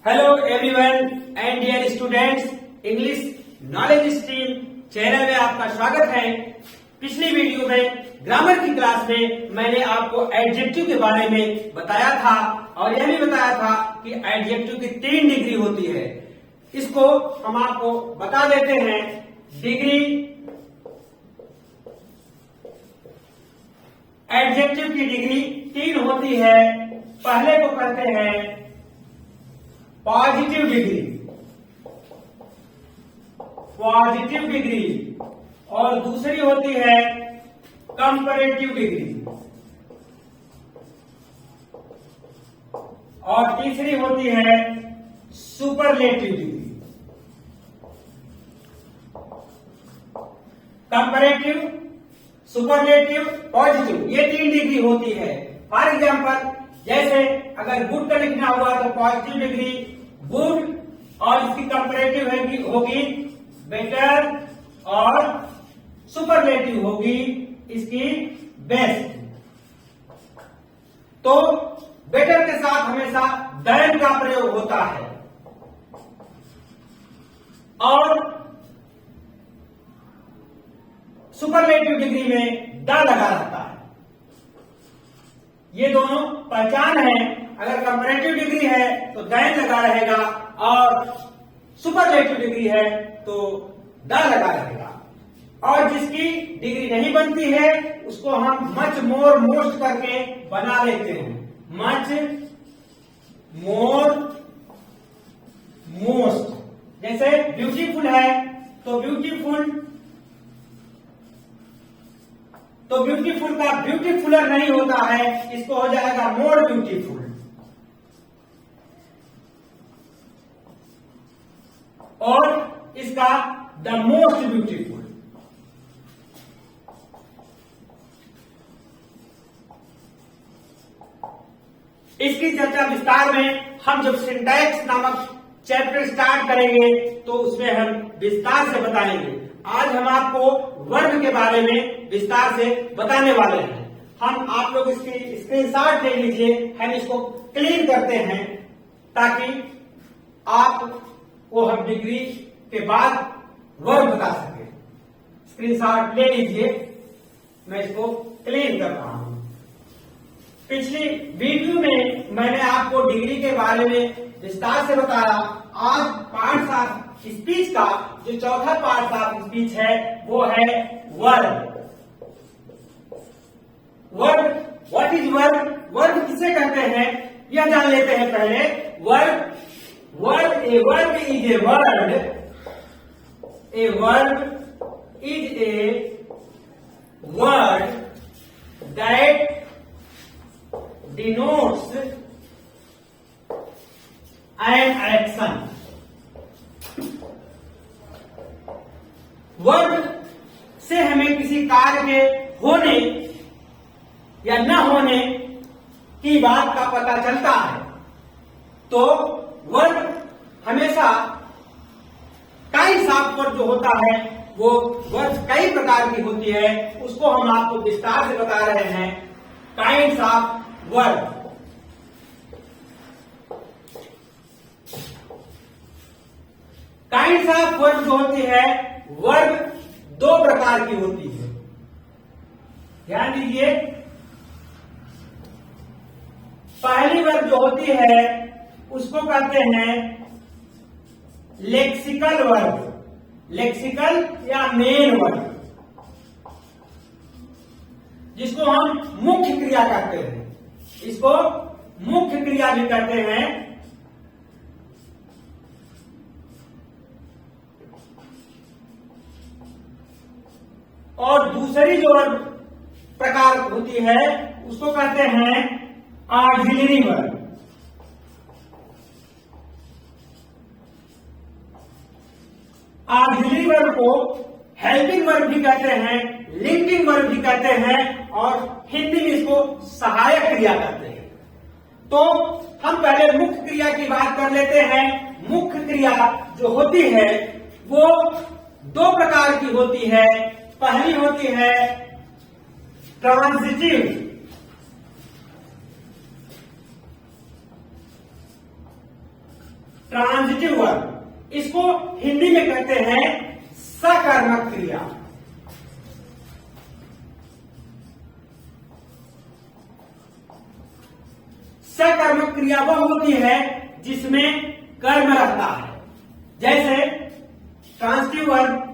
Hello everyone and dear students, English Knowledge Stream channel में आपका स्वागत है। पिछली वीडियो में ग्रामर की क्लास में मैंने आपको एडजेक्टिव के बारे में बताया था और यह भी बताया था कि एडजेक्टिव की 3 डिग्री होती है। इसको हम आपको बता देते हैं। डिग्री एडजेक्टिव की डिग्री 3 होती है। पहले को कहते हैं पॉजिटिव डिग्री, पॉजिटिव डिग्री, और दूसरी होती है कंपैरेटिव डिग्री, और तीसरी होती है superlative degree. Comparative, superlative, positive, ये 3 डिग्री होती है। फॉर एग्जाम्पल, जैसे अगर गुड का लिखना हुआ तो पॉजिटिव डिग्री गुड, और इसकी कंपैरेटिव होगी बेटर, और सुपरलेटिव होगी इसकी बेस्ट। तो बेटर के साथ हमेशा देन का प्रयोग होता है और सुपरलेटिव डिग्री में द लगा रहता है। ये दोनों पहचान है। अगर कंपैरेटिव डिग्री है तो देन लगा रहेगा और सुपरलेटिव डिग्री है तो द लगा रहेगा। और जिसकी डिग्री नहीं बनती है उसको हम मच, मोर, मोस्ट करके बना लेते हैं। मच, मोर, मोस्ट। जैसे ब्यूटीफुल है तो ब्यूटीफुल, तो ब्यूटीफुल का ब्यूटीफुलर नहीं होता है, इसको हो जाएगा मोर ब्यूटीफुल। और इसका द मोस्ट ब्यूटीफुल। इसकी चर्चा विस्तार में हम जब सिंटैक्स नामक चैप्टर स्टार्ट करेंगे तो उसमें हम विस्तार से बताएंगे। आज हम आपको वर्ब के बारे में विस्तार से बताने वाले हैं। आप लोग इसकी स्क्रीनशॉट ले लीजिए, हम इसको क्लीन करते हैं ताकि आप वो हम डिग्री के बाद वर्ब बता सके। स्क्रीनशॉट ले लीजिए, मैं इसको क्लीन कर रहा हूं। पिछली वीडियो में मैंने आपको डिग्री के बारे में विस्तार से बताया। आज पार्ट ऑफ स्पीच का जो चौथा पार्ट ऑफ स्पीच है वो है verb. Verb, what is verb? Verb किसे कहते हैं यह जान लेते हैं पहले। Verb, a verb is a word. A verb is a word that denotes an action. Verb से हमें किसी कार्य के होने या न होने की बात का पता चलता है। तो वर्ब हमेशा काइंड्स ऑफ वर्ब जो होता है वो वर्ब कई प्रकार की होती है, उसको हम आपको विस्तार से बता रहे हैं। Kinds of verb. Kinds of verb जो होती है, वर्ब 2 प्रकार की होती है। ध्यान दीजिए, पहली वर्ब जो होती है उसको कहते हैं लेक्सिकल वर्ब, लेक्सिकल या मेन वर्ब, जिसको हम मुख्य क्रिया कहते हैं। इसको मुख्य क्रिया भी कहते हैं। और दूसरी जो वर्ब प्रकार होती है उसको कहते हैं ऑक्सिलरी वर्ब। ऑक्सिलरी वर्ब को हेल्पिंग वर्ब भी कहते हैं, लिंकिंग वर्ब भी कहते हैं, और हिंदी में इसको सहायक क्रिया कहते हैं। तो हम पहले मुख्य क्रिया की बात कर लेते हैं। मुख्य क्रिया जो होती है वो 2 प्रकार की होती है। पहली होती है ट्रांजिटिव, ट्रांजिटिव वर्ब, इसको हिंदी में कहते हैं सकर्मक क्रिया। सकर्मक क्रिया वह होती है जिसमें कर्म रहता है, जैसे transitive verb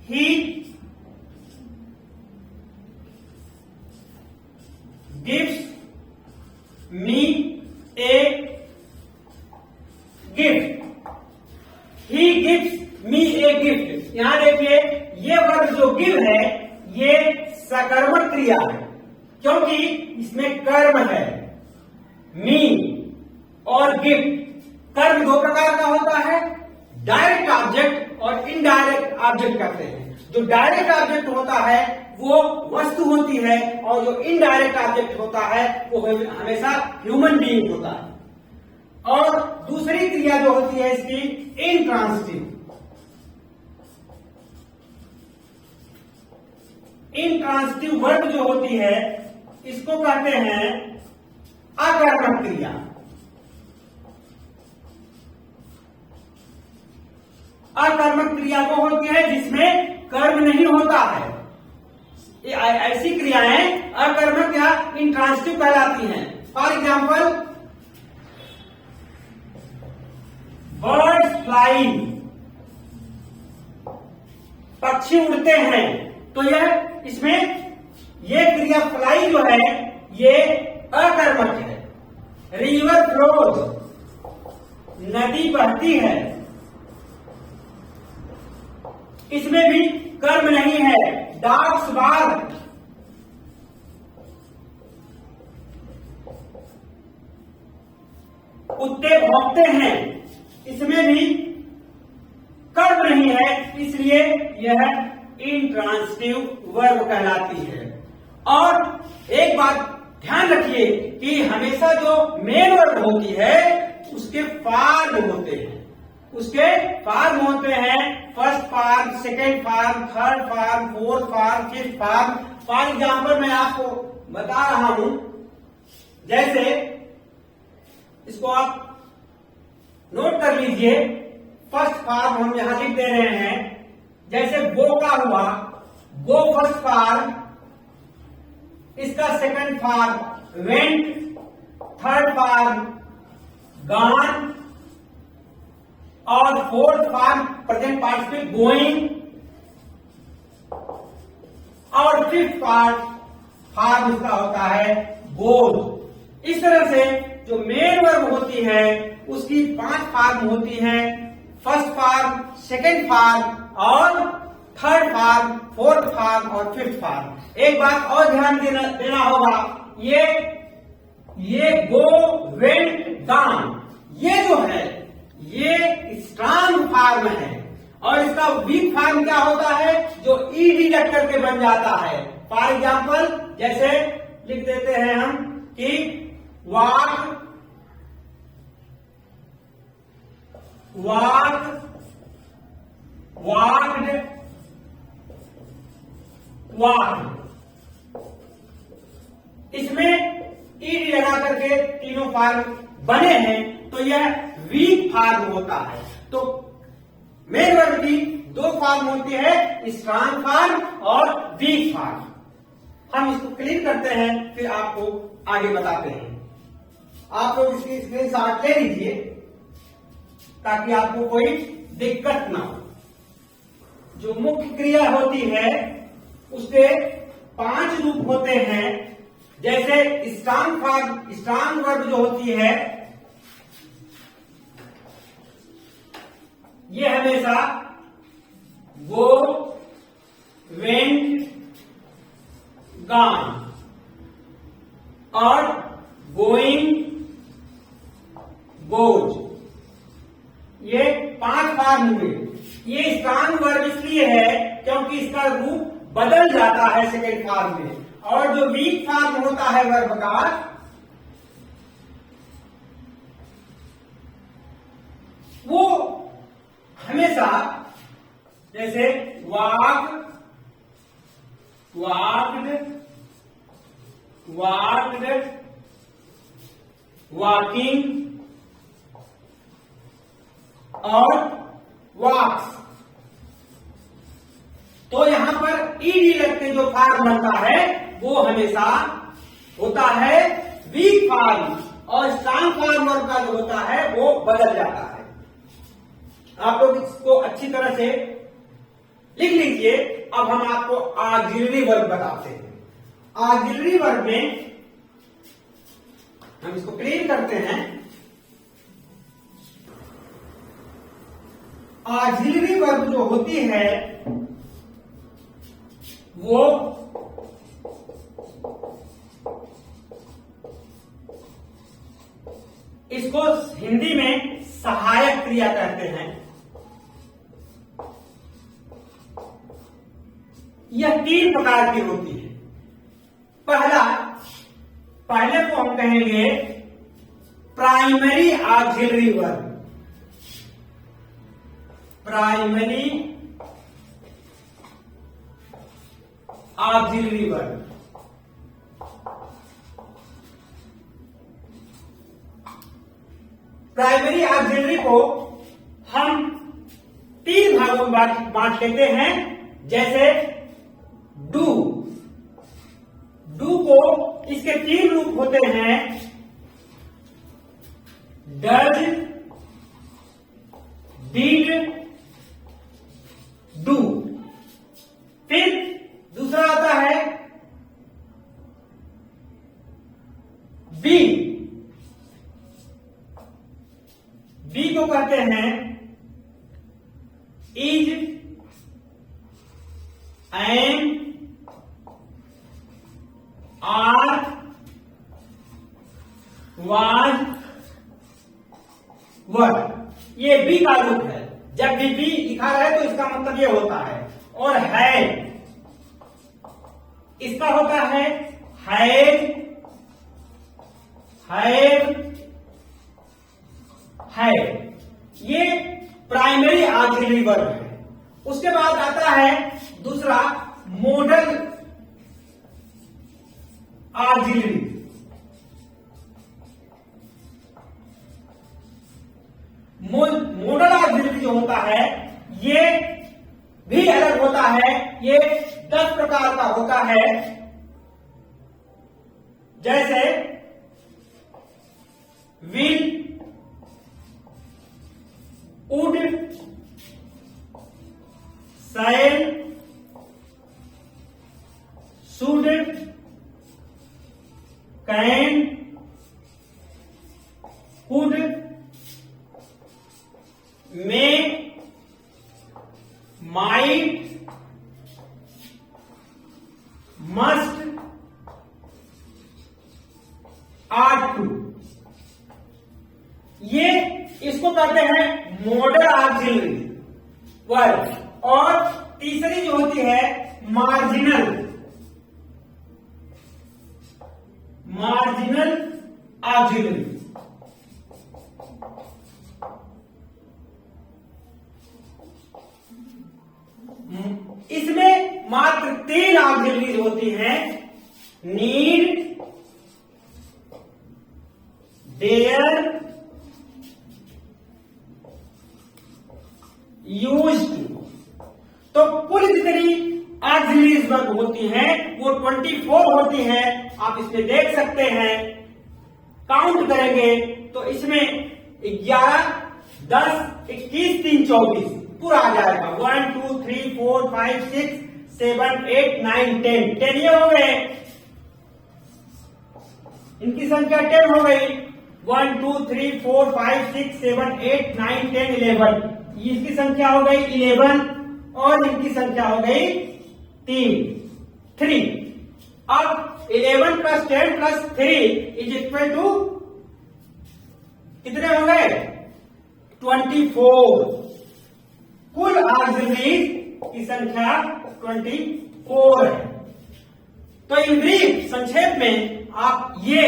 he gives me a gift, he gives me a gift. यहां देखिए ये वर्ब जो गिव है ये सकर्मक क्रिया है, क्योंकि इसमें कर्म है। मी और गिफ्ट, कर्म दो प्रकार का होता है, डायरेक्ट ऑब्जेक्ट और इनडायरेक्ट ऑब्जेक्ट कहते हैं। जो डायरेक्ट ऑब्जेक्ट होता है वो वस्तु होती है, और जो इनडायरेक्ट ऑब्जेक्ट होता है वो हमेशा ह्यूमन बीइंग होता है। और दूसरी क्रिया जो होती है इसकी इंट्रांजिटिव। इंट्रांजिटिव वर्ब जो होती है इसको कहते हैं अकर्मक क्रिया। अकर्मक क्रिया वो होती है जिसमें कर्म नहीं होता है। ऐसी क्रियाएं अकर्मक या इंट्रांजिटिव कहलाती हैं। फॉर एग्जाम्पल, बर्ड्स फ्लाइंग, पक्षी उड़ते हैं, तो यह इसमें ये क्रिया फ्लाई जो है ये अकर्मक है। रिवर फ्लोज, नदी बहती है, इसमें भी कर्म नहीं है। डॉग्स बार्क, कुत्ते भौंकते हैं, इसमें भी कर्म नहीं है, इसलिए यह इंट्रांजिटिव वर्ब कहलाती है। और एक बात ध्यान रखिए कि हमेशा जो मेन वर्ब होती है उसके फॉर्म होते हैं, उसके फॉर्म होते हैं first form, second form, third form, fourth form, fifth form. For example मैं आपको बता रहा हूं, जैसे इसको आप नोट कर लीजिए। फर्स्ट फॉर्म हम यहां लिख दे रहे हैं, जैसे गो का हुआ, गो फर्स्ट फॉर्म, इसका second form went, third form gone, और fourth form present participle going, और फिफ्थ फॉर्म इसका होता है गोज। इस तरह से जो मेन वर्ब होती है उसकी 5 फॉर्म होती हैं, फर्स्ट फॉर्म, सेकेंड फॉर्म और थर्ड फॉर्म, फोर्थ फॉर्म और फिफ्थ फॉर्म। एक बात और ध्यान देना होगा, ये गो, वेंट, गॉन, ये जो है ये स्ट्रांग फॉर्म है, और इसका वीक फॉर्म क्या होता है, जो ईडी लग करके बन जाता है। फॉर एग्जाम्पल जैसे लिख देते हैं हम कि वॉक, वॉक, वॉक्ड, वॉक। इसमें ईडी लगा करके तीनों फॉर्म बने हैं, तो यह वीक फॉर्म होता है। तो मेन वर्ब की 2 फॉर्म होती है, स्ट्रांग फॉर्म और वीक फॉर्म। हम इसको क्लीन करते हैं, फिर आपको आगे बताते हैं। आप लोग इसकी स्क्रीनशॉट ले लीजिए ताकि आपको कोई दिक्कत ना हो। जो मुख्य क्रिया होती है उसके 5 रूप होते हैं, जैसे स्ट्रांग फॉर्म, स्ट्रांग वर्ब जो होती है ये हमेशा गो, वेंट, गॉन और गोइंग, गोज, ये 5 फॉर्म हुए। ये स्ट्रांग वर्ब इसलिए है क्योंकि इसका रूप बदल जाता है सेकेंड फॉर्म में, और जो वीक फॉर्म होता है वर्ब का वो हमेशा जैसे वॉक, वॉक्ड, वॉक्ड, वॉकिंग, और वॉक्स। तो यहां पर ईडी लगते जो फॉर्म बनता है वो हमेशा होता है वीक फॉर्म, और स्ट्रॉन्ग फॉर्म का जो होता है वो बदल जाता है। आप लोग इसको अच्छी तरह से लिख लीजिए। अब हम आपको ऑक्सिलरी वर्ब बताते हैं। ऑक्सिलरी वर्ब में हम इसको क्लीन करते हैं। ऑक्सिलरी वर्ब जो होती है वो इसको हिंदी में सहायक क्रिया कहते हैं। यह 3 प्रकार की होती है। पहले को हम कहेंगे primary auxiliary verb. Primary auxiliary verb. Primary auxiliary को हम 3 भागों में बांट लेते हैं। जैसे डू को इसके 3 रूप होते हैं, डज, डिड, डू। फिर दूसरा आता है बी को कहते हैं इज, एम, आर, वाज, वर। ये बी का रूप है। जब भी बी लिखा रहे तो इसका मतलब ये होता है। और है, इसका होता है हैज, है। ये प्राइमरी ऑक्सिलरी वर्ब है। उसके बाद आता है दूसरा मॉडल ऑक्सिलरी। मॉडल ऑक्सिलरी जो होता है ये भी अलग होता है। ये 10 प्रकार का होता है। जैसे will, would, shall, should, can, could, may, might, must, ought to. ये इसको कहते हैं मॉडल ऑक्सिलरी वर्ब। और तीसरी जो होती है मार्जिनल ऑक्सिलरी। इसमें मात्र 3 ऑक्सिलरीज होती हैं, नीड, डेयर, यूज्ड। तो कुल जितनी ऑक्सिलरीज वर्ब होती हैं वो 24 होती हैं। आप इसमें देख सकते हैं, काउंट करेंगे तो इसमें 11, 10, 21, 3, 24 पूरा आ जाएगा। 1, 2, 3, 4, 5, 6, 7, 8, 9, 10। 10 ये हो गए, इनकी संख्या 10 हो गई। 1, 2, 3, 4, 5, 6, 7, 8, 9, 10, 11। इसकी संख्या हो गई 11 और इनकी संख्या हो गई 3। अब 11 + 10 + 3 = कितने हो गए? 24। कुल ऑक्सिलरीज की संख्या 24 है। तो इन ब्रीफ, संक्षेप में आप ये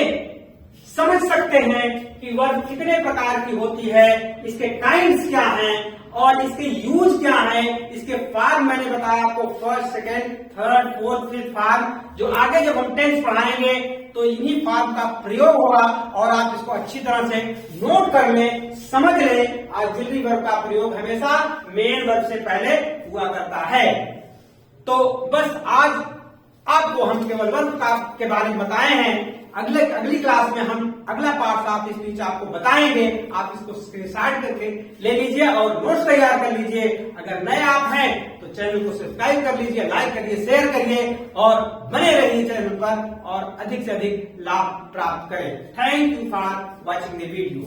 समझ सकते हैं कि वर्ब कितने प्रकार की होती है, इसके काइंड्स क्या हैं और इसके यूज क्या है, इसके फार्म मैंने बताया आपको, first, second, third, fourth, fifth form, जो आगे जब हम टेंस पढ़ाएंगे तो इन्हीं फार्म का प्रयोग होगा और आप इसको अच्छी तरह से नोट कर लें, समझ लें। ऑक्सिलरी वर्ब का प्रयोग हमेशा मेन वर्ब से पहले हुआ करता है। तो बस आज आपको हम केवल वर्ब के बारे में बताए हैं। अगली क्लास में हम अगला पार्ट आप स्पीच आपको बताएंगे। आप इसको स्क्रीनशॉट करके ले लीजिए और नोट्स तैयार कर लीजिए। अगर नए आप हैं तो चैनल को सब्सक्राइब कर लीजिए, लाइक करिए, शेयर करिए और बने रहिए चैनल पर और अधिक से अधिक लाभ प्राप्त करें। Thank you for watching the video.